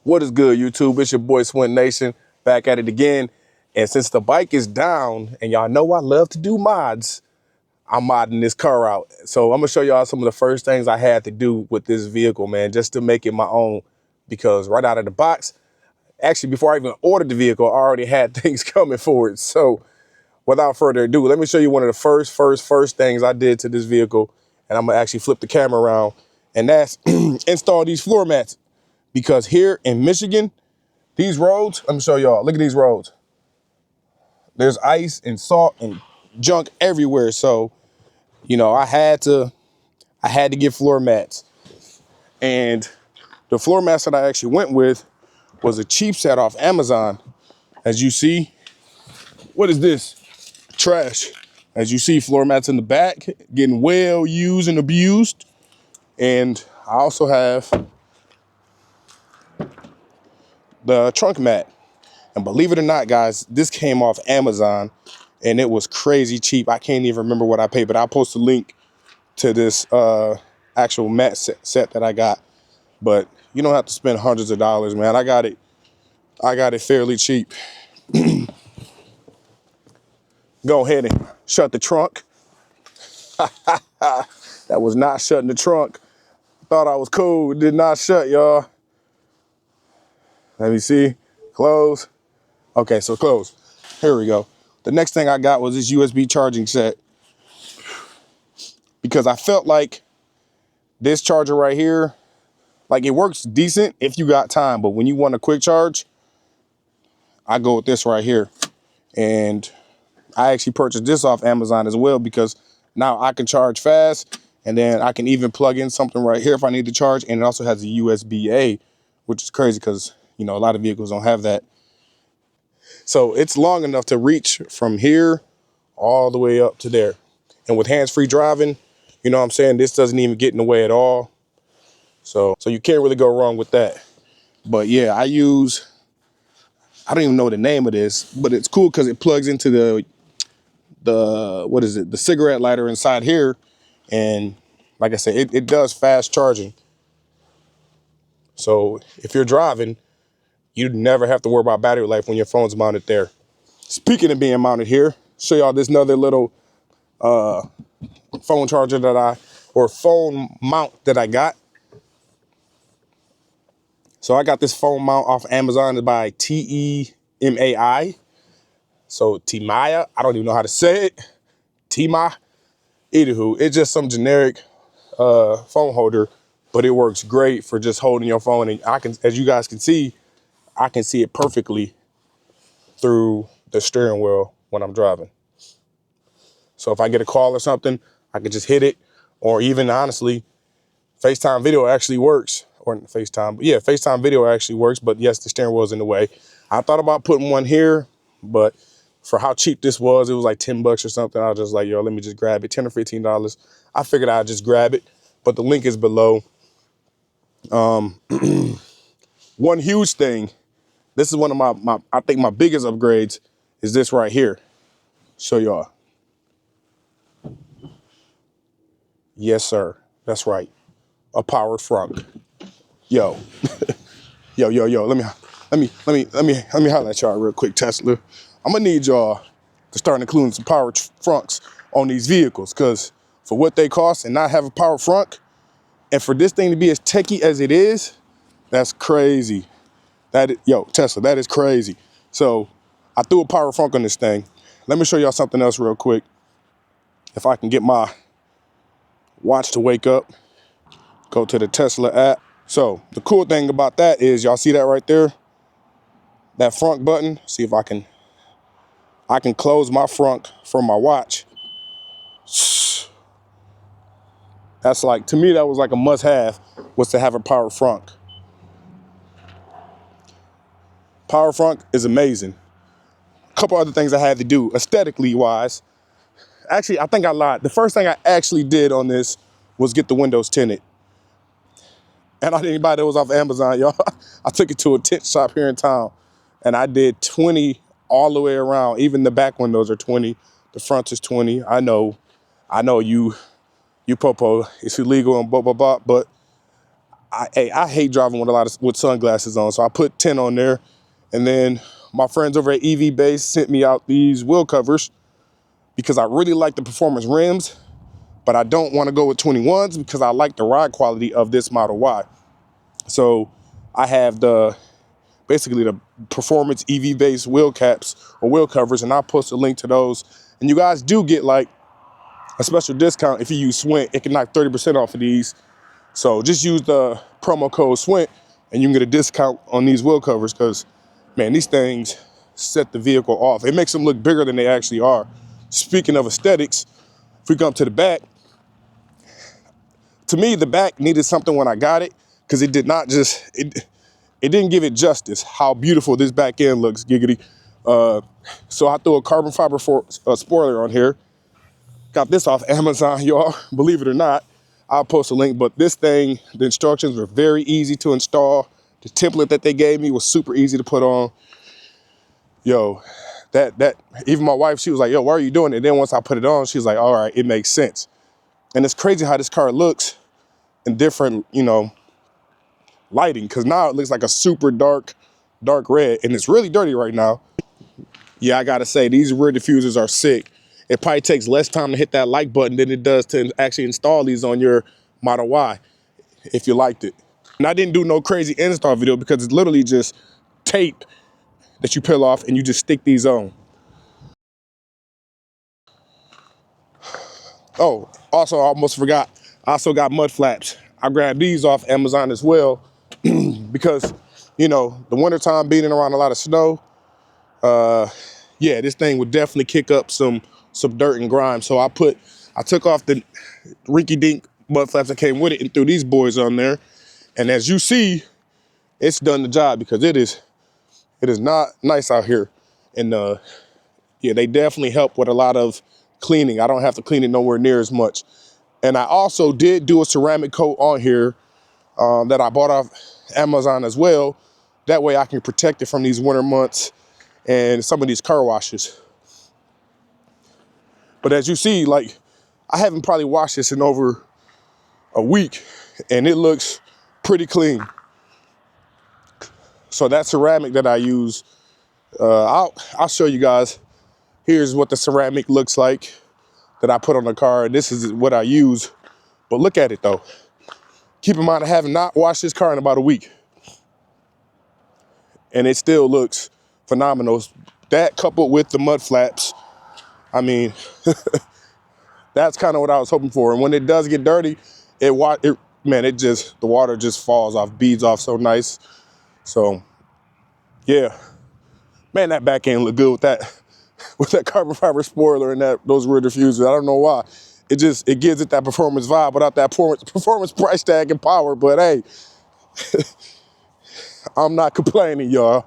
What is good, YouTube? It's your boy Swintnation back at it again. And since the bike is down, and y'all know I love to do mods, I'm modding this car out. So I'm gonna show y'all some of the first things I had to do with this vehicle, man, just to make it my own. Because right out of the box, actually before I even ordered the vehicle, I already had things coming for it. So without further ado, let me show you one of the first things I did to this vehicle. And I'm gonna actually flip the camera around, and that's install these floor mats. Because here in Michigan, these roads, let me show y'all, look at these roads. There's ice and salt and junk everywhere. So, you know, I had to get floor mats. And the floor mats that I actually went with was a cheap set off Amazon. As you see, what is this? Trash. As you see, floor mats in the back, getting well used and abused. And I also have the trunk mat. And believe it or not, guys, this came off Amazon and it was crazy cheap. I can't even remember what I paid, but I'll post a link to this actual mat set that I got. But you don't have to spend hundreds of dollars, man. I got it fairly cheap. Go ahead and shut the trunk. That was not shutting the trunk. Thought I was cool. It did not shut, y'all. Let me see. Close. Okay, so close. Here we go. The next thing I got was this USB charging set, because I felt like this charger right here, like, it works decent if you got time, but when you want a quick charge, I go with this right here. And I actually purchased this off Amazon as well, because now I can charge fast, and then I can even plug in something right here if I need to charge. And it also has a USB-A, which is crazy because, you know, a lot of vehicles don't have that. So it's long enough to reach from here all the way up to there. And with hands-free driving, you know what I'm saying, this doesn't even get in the way at all. So you can't really go wrong with that. But yeah, I don't even know the name of this, but it's cool because it plugs into the cigarette lighter inside here. And like I said, it does fast charging. So if you're driving, you never have to worry about battery life when your phone's mounted there. Speaking of being mounted here, show y'all this another little phone charger phone mount that I got. So I got this phone mount off Amazon by TEMAI. So Timaya, I don't even know how to say it. Tima. Anywho, it's just some generic phone holder, but it works great for just holding your phone. And I can, as you guys can see, I can see it perfectly through the steering wheel when I'm driving. So if I get a call or something, I can just hit it. Or even honestly, FaceTime video actually works. Or FaceTime, but yeah, FaceTime video actually works. But yes, the steering wheel's in the way. I thought about putting one here, but for how cheap this was, it was like 10 bucks or something. I was just like, yo, let me just grab it, $10 or $15. I figured I'd just grab it, but the link is below. One huge thing, this is one of my I think my biggest upgrades, is this right here. Show y'all. Yes, sir. That's right. A powered frunk. Yo. yo. Let me holler at y'all real quick, Tesla. I'm gonna need y'all to start including some powered frunks on these vehicles, because for what they cost and not have a powered frunk, and for this thing to be as techy as it is, that's crazy. Yo, Tesla, that is crazy. So I threw a powered frunk on this thing. Let me show y'all something else real quick. If I can get my watch to wake up, go to the Tesla app. So the cool thing about that is, y'all see that right there? That front button. See if I can close my front from my watch. That's like, to me, that was like a must-have, was to have a power front. Power front is amazing. A couple other things I had to do aesthetically wise. Actually, I think I lied. The first thing I actually did on this was get the windows tinted. And I didn't buy those off Amazon, y'all. I took it to a tint shop here in town, and I did 20 all the way around. Even the back windows are 20. The front is 20. I know you popo, it's illegal and blah, blah, blah, but I hate driving with sunglasses on, so I put 10 on there. And then my friends over at EV Base sent me out these wheel covers because I really like the performance rims, but I don't want to go with 21s because I like the ride quality of this Model Y. So I have basically the performance EV Base wheel caps or wheel covers, and I'll post a link to those. And you guys do get like a special discount if you use Swint. It can knock 30% off of these. So just use the promo code SWINT and you can get a discount on these wheel covers because, man, these things set the vehicle off. It makes them look bigger than they actually are. Speaking of aesthetics, if we come to the back, to me, the back needed something when I got it because it did not just, it didn't give it justice how beautiful this back end looks, giggity. So I threw a carbon fiber spoiler on here. Got this off Amazon, y'all, believe it or not. I'll post a link, but this thing, the instructions were very easy to install. The template that they gave me was super easy to put on. Yo, that even my wife, she was like, yo, why are you doing it? And then once I put it on, she was like, all right, it makes sense. And it's crazy how this car looks in different, lighting, because now it looks like a super dark red, and it's really dirty right now. Yeah, I gotta say, these rear diffusers are sick. It probably takes less time to hit that like button than it does to actually install these on your Model Y, if you liked it. And I didn't do no crazy install video because it's literally just tape that you peel off and you just stick these on. Oh, also, I almost forgot, I also got mud flaps. I grabbed these off Amazon as well because, the wintertime being around a lot of snow, yeah, this thing would definitely kick up some dirt and grime. So I took off the rinky-dink mud flaps that came with it and threw these boys on there. And as you see, it's done the job because it is not nice out here. And yeah, they definitely help with a lot of cleaning. I don't have to clean it nowhere near as much. And I also did do a ceramic coat on here that I bought off Amazon as well. That way I can protect it from these winter months and some of these car washes. But as you see, like, I haven't probably washed this in over a week and it looks pretty clean. So that ceramic that I use, I'll show you guys. Here's what the ceramic looks like that I put on the car. This is what I use. But look at it though. Keep in mind, I have not washed this car in about a week. And it still looks phenomenal. That coupled with the mud flaps, I mean, that's kind of what I was hoping for. And when it does get dirty, the water just falls off, beads off so nice. So, yeah, man, that back end look good with that carbon fiber spoiler and those rear diffusers. I don't know why. It gives it that performance vibe without that performance price tag and power. But hey, I'm not complaining, y'all.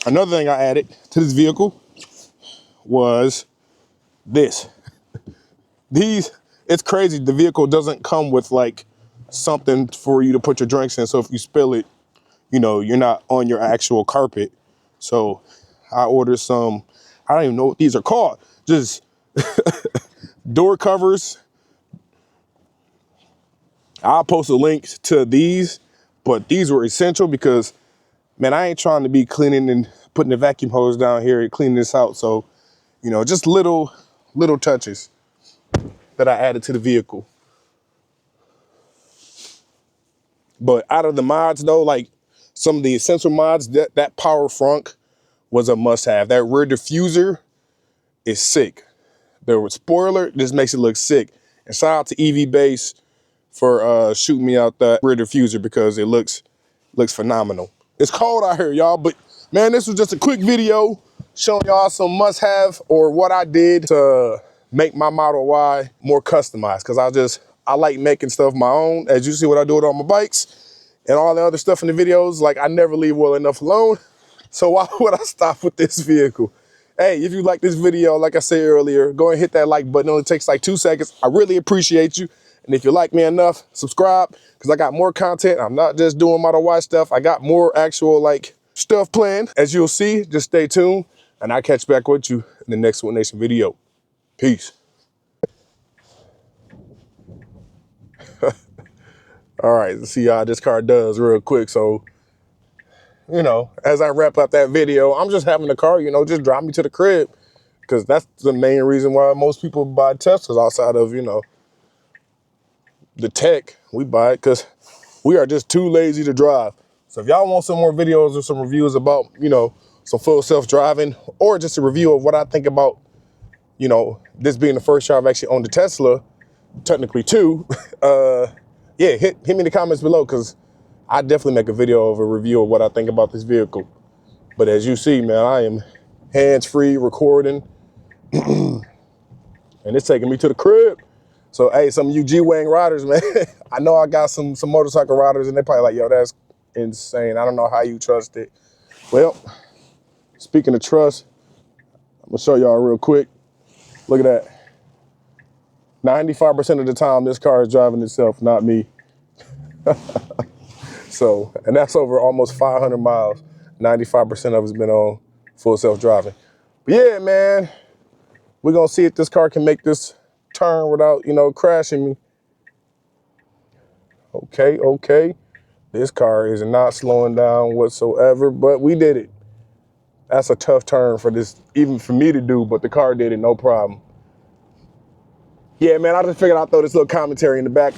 Another thing I added to this vehicle was this. It's crazy. The vehicle doesn't come with like something for you to put your drinks in. So if you spill it, you're not on your actual carpet. So I ordered some, I don't even know what these are called. Just door covers. I'll post a link to these, but these were essential because, man, I ain't trying to be cleaning and putting the vacuum hose down here and cleaning this out. So, just little touches that I added to the vehicle. But out of the mods though, like some of the essential mods, that power frunk was a must have. That rear diffuser is sick. The spoiler just makes it look sick. And shout out to EV Base for shooting me out that rear diffuser because it looks phenomenal. It's cold out here, y'all, but man, this was just a quick video showing y'all some must have or what I did to make my Model Y more customized because I like making stuff my own. As you see what I do with all my bikes and all the other stuff in the videos, like I never leave well enough alone. So why would I stop with this vehicle? Hey, if you like this video, like I said earlier, go and hit that like button. It only takes like 2 seconds. I really appreciate you. And if you like me enough, subscribe because I got more content. I'm not just doing Model Y stuff. I got more actual like stuff planned. As you'll see, just stay tuned and I'll catch back with you in the next Swintnation video. Peace. All right, let's see how this car does real quick. So, you know, as I wrap up that video, I'm just having the car, you know, just drive me to the crib. Because that's the main reason why most people buy Teslas outside of, you know, the tech. We buy it because we are just too lazy to drive. So if y'all want some more videos or some reviews about, you know, some full self-driving, or just a review of what I think about, you know, this being the first year I've actually owned a Tesla, technically two, yeah, hit me in the comments below, because I definitely make a video of a review of what I think about this vehicle. But as you see, man, I am hands-free recording, and it's taking me to the crib. So, hey, some of you G-Wang riders, man, I know I got some motorcycle riders, and they probably like, yo, that's insane. I don't know how you trust it. Well, speaking of trust, I'm gonna show y'all real quick. Look at that. 95% of the time, this car is driving itself, not me. So, and that's over almost 500 miles. 95% of it's been on full self-driving. But yeah, man, we're gonna see if this car can make this turn without, you know, crashing me. Okay. This car is not slowing down whatsoever, but we did it. That's a tough turn for this, even for me to do, but the car did it, no problem. Yeah, man, I just figured I'd throw this little commentary in the back,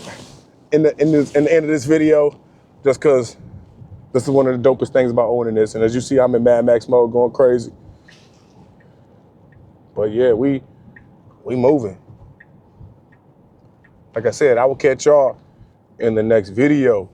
in the end of this video, just cause this is one of the dopest things about owning this. And as you see, I'm in Mad Max mode going crazy. But yeah, we moving. Like I said, I will catch y'all in the next video.